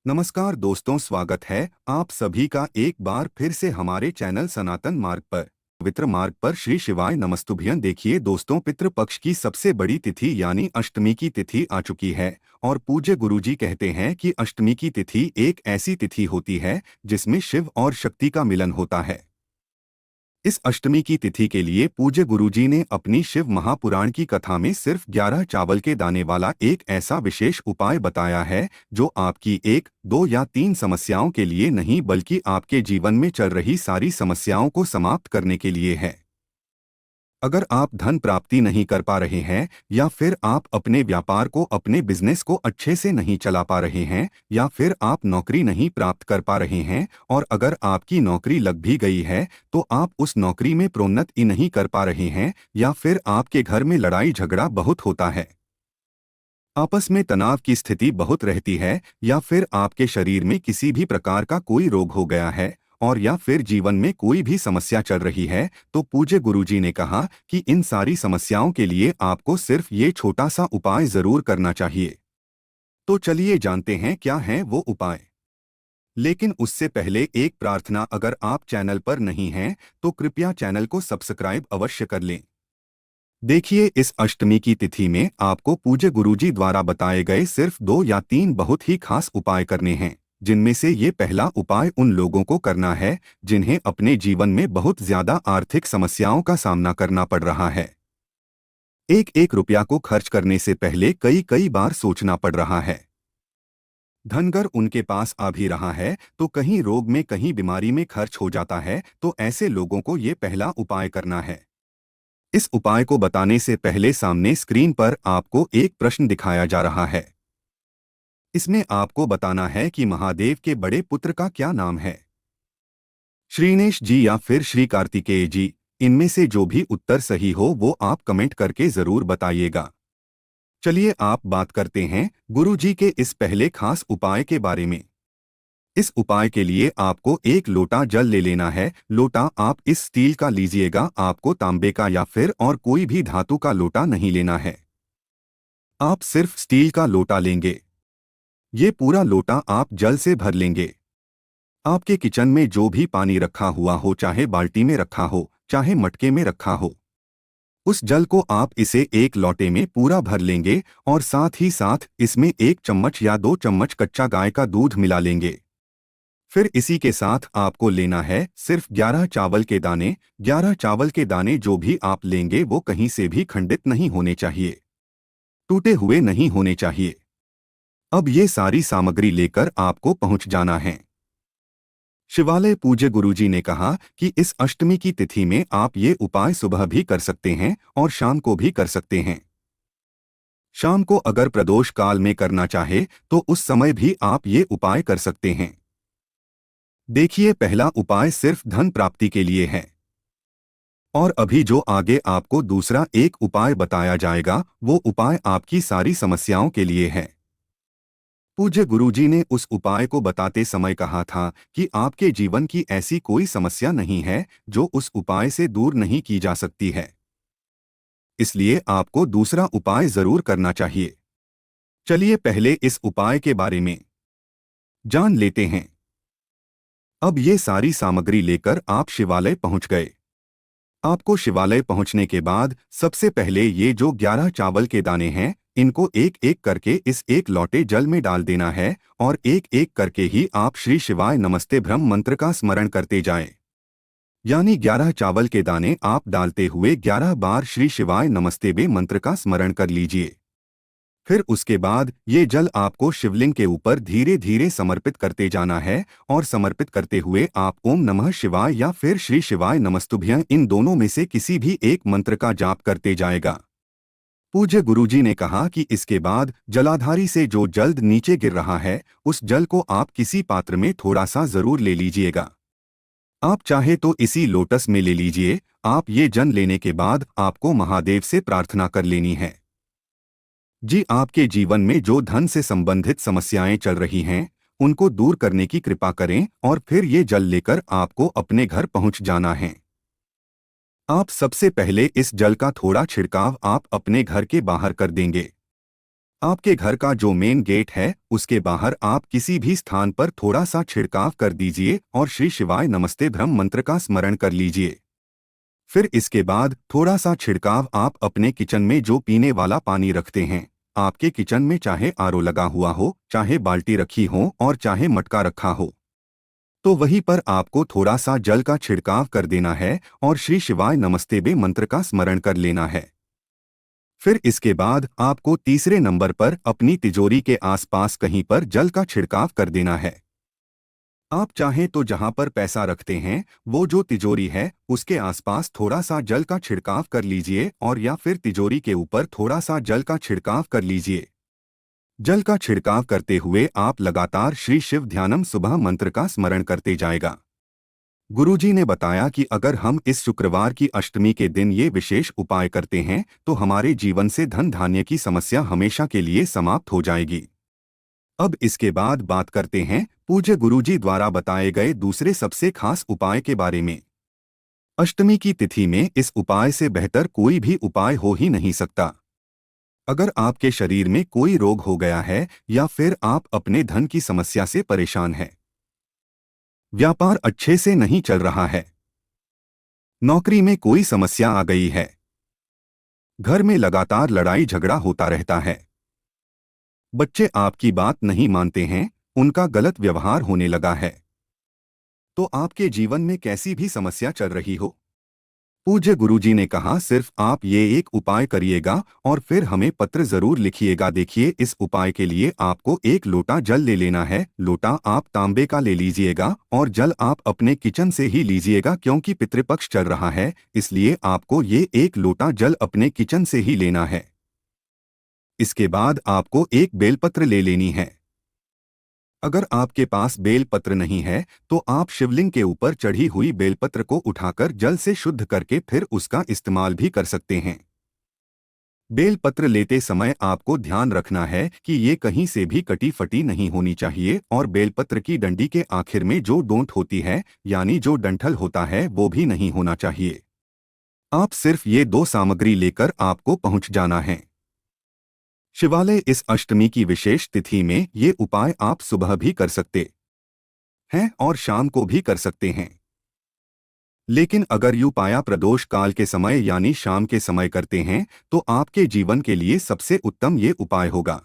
नमस्कार दोस्तों, स्वागत है आप सभी का एक बार फिर से हमारे चैनल सनातन मार्ग पर। पवित्र मार्ग पर श्री शिवाय नमस्तुभ्यं। देखिए दोस्तों, पितृपक्ष की सबसे बड़ी तिथि यानी अष्टमी की तिथि आ चुकी है और पूज्य गुरुजी कहते हैं कि अष्टमी की तिथि एक ऐसी तिथि होती है जिसमें शिव और शक्ति का मिलन होता है। इस अष्टमी की तिथि के लिए पूज्य गुरुजी ने अपनी शिव महापुराण की कथा में सिर्फ 11 चावल के दाने वाला एक ऐसा विशेष उपाय बताया है जो आपकी एक, दो या तीन समस्याओं के लिए नहीं बल्कि आपके जीवन में चल रही सारी समस्याओं को समाप्त करने के लिए है। अगर आप धन प्राप्ति नहीं कर पा रहे हैं या फिर आप अपने व्यापार को, अपने बिजनेस को अच्छे से नहीं चला पा रहे हैं या फिर आप नौकरी नहीं प्राप्त कर पा रहे हैं और अगर आपकी नौकरी लग भी गई है तो आप उस नौकरी में प्रोन्नति नहीं कर पा रहे हैं या फिर आपके घर में लड़ाई झगड़ा बहुत होता है, आपस में तनाव की स्थिति बहुत रहती है या फिर आपके शरीर में किसी भी प्रकार का कोई रोग हो गया है और या फिर जीवन में कोई भी समस्या चल रही है, तो पूज्य गुरुजी ने कहा कि इन सारी समस्याओं के लिए आपको सिर्फ ये छोटा सा उपाय जरूर करना चाहिए। तो चलिए जानते हैं क्या है वो उपाय। लेकिन उससे पहले एक प्रार्थना, अगर आप चैनल पर नहीं हैं तो कृपया चैनल को सब्सक्राइब अवश्य कर लें। देखिए, इस अष्टमी की तिथि में आपको पूज्य गुरुजी द्वारा बताए गए सिर्फ 2 या 3 बहुत ही खास उपाय करने हैं, जिनमें से ये पहला उपाय उन लोगों को करना है जिन्हें अपने जीवन में बहुत ज्यादा आर्थिक समस्याओं का सामना करना पड़ रहा है। एक एक रुपया को खर्च करने से पहले कई कई बार सोचना पड़ रहा है। धनगर उनके पास आ भी रहा है तो कहीं रोग में, कहीं बीमारी में खर्च हो जाता है, तो ऐसे लोगों को ये पहला उपाय करना है। इस उपाय को बताने से पहले सामने स्क्रीन पर आपको एक प्रश्न दिखाया जा रहा है। इसमें आपको बताना है कि महादेव के बड़े पुत्र का क्या नाम है, श्रीनेश जी या फिर श्री कार्तिकेय जी। इनमें से जो भी उत्तर सही हो वो आप कमेंट करके जरूर बताइएगा। चलिए आप बात करते हैं गुरु जी के इस पहले खास उपाय के बारे में। इस उपाय के लिए आपको एक लोटा जल ले लेना है। लोटा आप इस स्टील का लीजिएगा, आपको तांबे का या फिर और कोई भी धातु का लोटा नहीं लेना है। आप सिर्फ स्टील का लोटा लेंगे। ये पूरा लोटा आप जल से भर लेंगे। आपके किचन में जो भी पानी रखा हुआ हो, चाहे बाल्टी में रखा हो चाहे मटके में रखा हो, उस जल को आप इसे एक लोटे में पूरा भर लेंगे और साथ ही साथ इसमें 1 चम्मच या 2 चम्मच कच्चा गाय का दूध मिला लेंगे। फिर इसी के साथ आपको लेना है सिर्फ 11 चावल के दाने। 11 चावल के दाने जो भी आप लेंगे वो कहीं से भी खंडित नहीं होने चाहिए, टूटे हुए नहीं होने चाहिए। अब ये सारी सामग्री लेकर आपको पहुंच जाना है शिवालय। पूज्य गुरुजी ने कहा कि इस अष्टमी की तिथि में आप ये उपाय सुबह भी कर सकते हैं और शाम को भी कर सकते हैं। शाम को अगर प्रदोष काल में करना चाहे तो उस समय भी आप ये उपाय कर सकते हैं। देखिए, पहला उपाय सिर्फ धन प्राप्ति के लिए है और अभी जो आगे आपको दूसरा एक उपाय बताया जाएगा वो उपाय आपकी सारी समस्याओं के लिए है। पूज्य गुरुजी ने उस उपाय को बताते समय कहा था कि आपके जीवन की ऐसी कोई समस्या नहीं है जो उस उपाय से दूर नहीं की जा सकती है, इसलिए आपको दूसरा उपाय जरूर करना चाहिए। चलिए पहले इस उपाय के बारे में जान लेते हैं। अब ये सारी सामग्री लेकर आप शिवालय पहुंच गए। आपको शिवालय पहुंचने के बाद सबसे पहले ये जो 11 चावल के दाने हैं इनको एक एक करके इस एक लोटे जल में डाल देना है और एक एक करके ही आप श्री शिवाय नमस्ते ब्रह्म मंत्र का स्मरण करते जाएं। यानी 11 चावल के दाने आप डालते हुए 11 बार श्री शिवाय नमस्ते बे मंत्र का स्मरण कर लीजिए। फिर उसके बाद ये जल आपको शिवलिंग के ऊपर धीरे धीरे समर्पित करते जाना है और समर्पित करते हुए आप ओम नमः शिवाय या फिर श्री शिवाय नमस्तुभ्यं इन दोनों में से किसी भी एक मंत्र का जाप करते जाएगा। पूज्य गुरुजी ने कहा कि इसके बाद जलाधारी से जो जल नीचे गिर रहा है उस जल को आप किसी पात्र में थोड़ा सा जरूर ले लीजिएगा। आप चाहे तो इसी लोटस में ले लीजिए। आप ये जल लेने के बाद आपको महादेव से प्रार्थना कर लेनी है। जी, आपके जीवन में जो धन से संबंधित समस्याएं चल रही हैं उनको दूर करने की कृपा करें और फिर ये जल लेकर आपको अपने घर पहुंच जाना है। आप सबसे पहले इस जल का थोड़ा छिड़काव आप अपने घर के बाहर कर देंगे। आपके घर का जो मेन गेट है उसके बाहर आप किसी भी स्थान पर थोड़ा सा छिड़काव कर दीजिए और श्री शिवाय नमस्ते ब्रह्म मंत्र का स्मरण कर लीजिए। फिर इसके बाद थोड़ा सा छिड़काव आप अपने किचन में जो पीने वाला पानी रखते हैं, आपके किचन में चाहे आरओ लगा हुआ हो, चाहे बाल्टी रखी हो और चाहे मटका रखा हो, तो वहीं पर आपको थोड़ा सा जल का छिड़काव कर देना है और श्री शिवाय नमस्ते बे मंत्र का स्मरण कर लेना है। फिर इसके बाद आपको तीसरे नंबर पर अपनी तिजोरी के आसपास कहीं पर जल का छिड़काव कर देना है। आप चाहें तो जहां पर पैसा रखते हैं वो जो तिजोरी है उसके आसपास थोड़ा सा जल का छिड़काव कर लीजिए और या फिर तिजोरी के ऊपर थोड़ा सा जल का छिड़काव कर लीजिए। जल का छिड़काव करते हुए आप लगातार श्री शिव ध्यानम सुबह मंत्र का स्मरण करते जाएगा। गुरुजी ने बताया कि अगर हम इस शुक्रवार की अष्टमी के दिन ये विशेष उपाय करते हैं तो हमारे जीवन से धन धान्य की समस्या हमेशा के लिए समाप्त हो जाएगी। अब इसके बाद बात करते हैं पूज्य गुरुजी द्वारा बताए गए दूसरे सबसे खास उपाय के बारे में। अष्टमी की तिथि में इस उपाय से बेहतर कोई भी उपाय हो ही नहीं सकता। अगर आपके शरीर में कोई रोग हो गया है या फिर आप अपने धन की समस्या से परेशान हैं, व्यापार अच्छे से नहीं चल रहा है, नौकरी में कोई समस्या आ गई है, घर में लगातार लड़ाई झगड़ा होता रहता है, बच्चे आपकी बात नहीं मानते हैं, उनका गलत व्यवहार होने लगा है, तो आपके जीवन में कैसी भी समस्या चल रही हो, पूज्य गुरुजी ने कहा सिर्फ आप ये एक उपाय करिएगा और फिर हमें पत्र जरूर लिखिएगा। देखिए, इस उपाय के लिए आपको एक लोटा जल ले लेना है। लोटा आप तांबे का ले लीजिएगा और जल आप अपने किचन से ही लीजिएगा, क्योंकि पितृपक्ष चल रहा है, इसलिए आपको ये एक लोटा जल अपने किचन से ही लेना है। इसके बाद आपको एक बेलपत्र ले लेनी है। अगर आपके पास बेलपत्र नहीं है तो आप शिवलिंग के ऊपर चढ़ी हुई बेलपत्र को उठाकर जल से शुद्ध करके फिर उसका इस्तेमाल भी कर सकते हैं। बेलपत्र लेते समय आपको ध्यान रखना है कि ये कहीं से भी कटी फटी नहीं होनी चाहिए और बेलपत्र की डंडी के आखिर में जो डोंट होती है यानी जो डंठल होता है वो भी नहीं होना चाहिए। आप सिर्फ ये दो सामग्री लेकर आपको पहुंच जाना है शिवालय। इस अष्टमी की विशेष तिथि में ये उपाय आप सुबह भी कर सकते हैं और शाम को भी कर सकते हैं, लेकिन अगर यू पाया प्रदोष काल के समय यानी शाम के समय करते हैं तो आपके जीवन के लिए सबसे उत्तम ये उपाय होगा।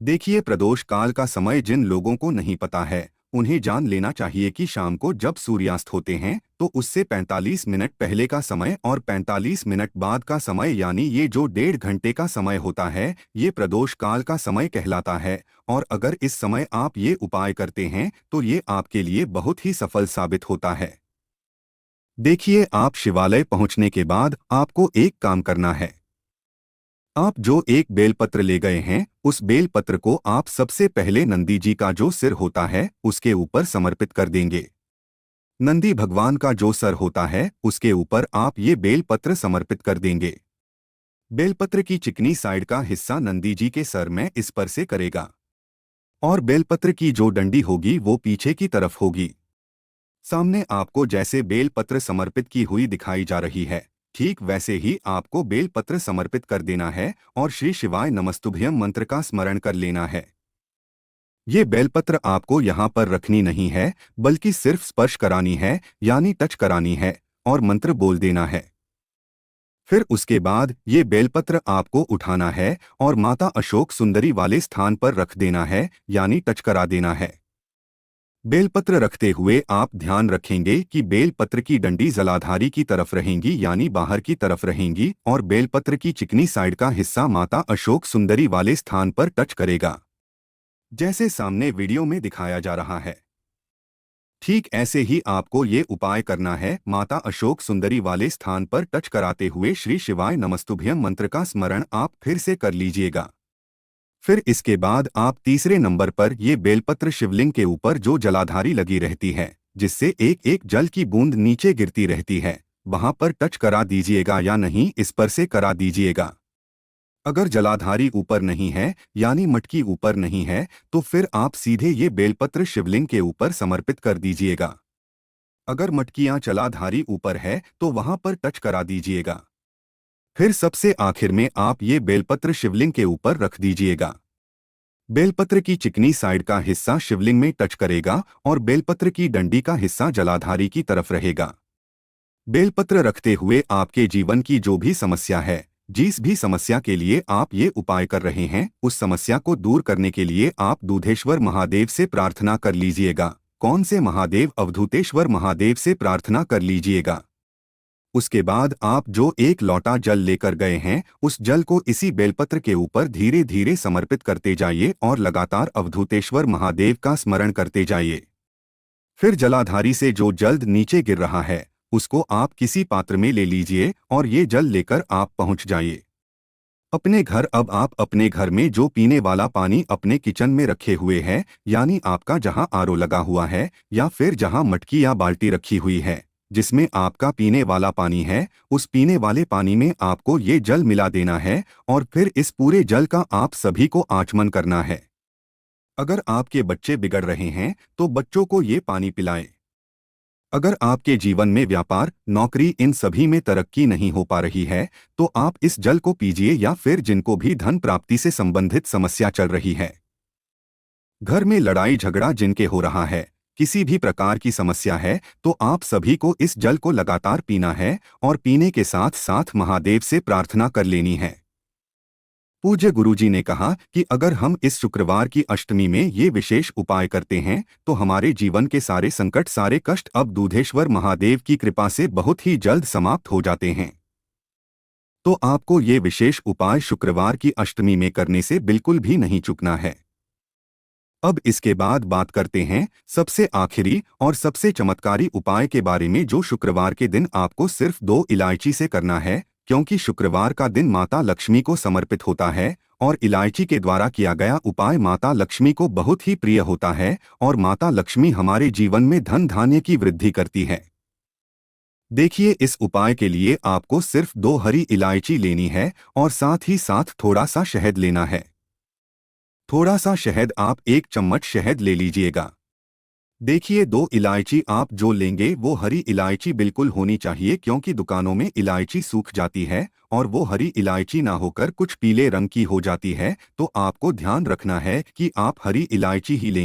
देखिए, प्रदोष काल का समय जिन लोगों को नहीं पता है उन्हें जान लेना चाहिए कि शाम को जब सूर्यास्त होते हैं तो उससे 45 मिनट पहले का समय और 45 मिनट बाद का समय यानी ये जो 1.5 घंटे का समय होता है ये प्रदोष काल का समय कहलाता है। और अगर इस समय आप ये उपाय करते हैं तो ये आपके लिए बहुत ही सफल साबित होता है। देखिए, आप शिवालय पहुंचने के बाद आपको एक काम करना है। आप जो एक बेलपत्र ले गए हैं उस बेलपत्र को आप सबसे पहले नंदी जी का जो सिर होता है उसके ऊपर समर्पित कर देंगे। नंदी भगवान का जो सर होता है उसके ऊपर आप ये बेलपत्र समर्पित कर देंगे। बेलपत्र की चिकनी साइड का हिस्सा नंदी जी के सर में इस पर से करेगा और बेलपत्र की जो डंडी होगी वो पीछे की तरफ होगी। सामने आपको जैसे बेलपत्र समर्पित की हुई दिखाई जा रही है, ठीक वैसे ही आपको बेलपत्र समर्पित कर देना है और श्री शिवाय नमस्तुभ्यम मंत्र का स्मरण कर लेना है। ये बेलपत्र आपको यहाँ पर रखनी नहीं है बल्कि सिर्फ स्पर्श करानी है यानी टच करानी है और मंत्र बोल देना है। फिर उसके बाद ये बेलपत्र आपको उठाना है और माता अशोक सुंदरी वाले स्थान पर रख देना है यानी टच करा देना है। बेलपत्र रखते हुए आप ध्यान रखेंगे कि बेलपत्र की डंडी जलाधारी की तरफ रहेंगी यानी बाहर की तरफ रहेंगी और बेलपत्र की चिकनी साइड का हिस्सा माता अशोक सुंदरी वाले स्थान पर टच करेगा, जैसे सामने वीडियो में दिखाया जा रहा है। ठीक ऐसे ही आपको ये उपाय करना है। माता अशोक सुंदरी वाले स्थान पर टच कराते हुए श्री शिवाय नमस्तुभ्यम मंत्र का स्मरण आप फिर से कर लीजिएगा। फिर इसके बाद आप तीसरे नंबर पर ये बेलपत्र शिवलिंग के ऊपर जो जलाधारी लगी रहती है जिससे एक एक जल की बूंद नीचे गिरती रहती है, वहां पर टच करा दीजिएगा या नहीं इस पर से करा दीजिएगा। अगर जलाधारी ऊपर नहीं है यानी मटकी ऊपर नहीं है तो फिर आप सीधे ये बेलपत्र शिवलिंग के ऊपर समर्पित कर दीजिएगा। अगर मटकियां जलाधारी ऊपर है तो वहां पर टच करा दीजिएगा। फिर सबसे आखिर में आप ये बेलपत्र शिवलिंग के ऊपर रख दीजिएगा। बेलपत्र की चिकनी साइड का हिस्सा शिवलिंग में टच करेगा और बेलपत्र की डंडी का हिस्सा जलाधारी की तरफ रहेगा। बेलपत्र रखते हुए आपके जीवन की जो भी समस्या है, जिस भी समस्या के लिए आप ये उपाय कर रहे हैं, उस समस्या को दूर करने के लिए आप दूधेश्वर महादेव से प्रार्थना कर लीजिएगा। कौन से महादेव? अवधूतेश्वर महादेव से प्रार्थना कर लीजिएगा। उसके बाद आप जो एक लोटा जल लेकर गए हैं, उस जल को इसी बेलपत्र के ऊपर धीरे धीरे समर्पित करते जाइए और लगातार अवधूतेश्वर महादेव का स्मरण करते जाइए। फिर जलाधारी से जो जल नीचे गिर रहा है, उसको आप किसी पात्र में ले लीजिए और ये जल लेकर आप पहुंच जाइए अपने घर। अब आप अपने घर में जो पीने वाला पानी अपने किचन में रखे हुए हैं, यानी आपका जहां आरओ लगा हुआ है या फिर जहां मटकी या बाल्टी रखी हुई है जिसमें आपका पीने वाला पानी है, उस पीने वाले पानी में आपको ये जल मिला देना है और फिर इस पूरे जल का आप सभी को आचमन करना है। अगर आपके बच्चे बिगड़ रहे हैं तो बच्चों को ये पानी पिलाएं। अगर आपके जीवन में व्यापार, नौकरी इन सभी में तरक्की नहीं हो पा रही है, तो आप इस जल को पीजिए। या फिर जिनको भी धन प्राप्ति से संबंधित समस्या चल रही है, घर में लड़ाई झगड़ा जिनके हो रहा है, किसी भी प्रकार की समस्या है, तो आप सभी को इस जल को लगातार पीना है और पीने के साथ साथ महादेव से प्रार्थना कर लेनी है। पूज्य गुरुजी ने कहा कि अगर हम इस शुक्रवार की अष्टमी में ये विशेष उपाय करते हैं तो हमारे जीवन के सारे संकट, सारे कष्ट अब दूधेश्वर महादेव की कृपा से बहुत ही जल्द समाप्त हो जाते हैं। तो आपको ये विशेष उपाय शुक्रवार की अष्टमी में करने से बिल्कुल भी नहीं चूकना है। अब इसके बाद बात करते हैं सबसे आखिरी और सबसे चमत्कारी उपाय के बारे में, जो शुक्रवार के दिन आपको सिर्फ 2 इलायची से करना है, क्योंकि शुक्रवार का दिन माता लक्ष्मी को समर्पित होता है और इलायची के द्वारा किया गया उपाय माता लक्ष्मी को बहुत ही प्रिय होता है और माता लक्ष्मी हमारे जीवन में धन धान्य की वृद्धि करती है। देखिए, इस उपाय के लिए आपको सिर्फ 2 हरी इलायची लेनी है और साथ ही साथ थोड़ा सा शहद लेना है। थोड़ा सा शहद, आप 1 चम्मच शहद ले लीजिएगा। देखिए, 2 इलायची आप जो लेंगे वो हरी इलायची बिल्कुल होनी चाहिए, क्योंकि दुकानों में इलायची सूख जाती है और वो हरी इलायची ना होकर कुछ पीले रंग की हो जाती है। तो आपको ध्यान रखना है कि आप हरी इलायची ही लेंगे।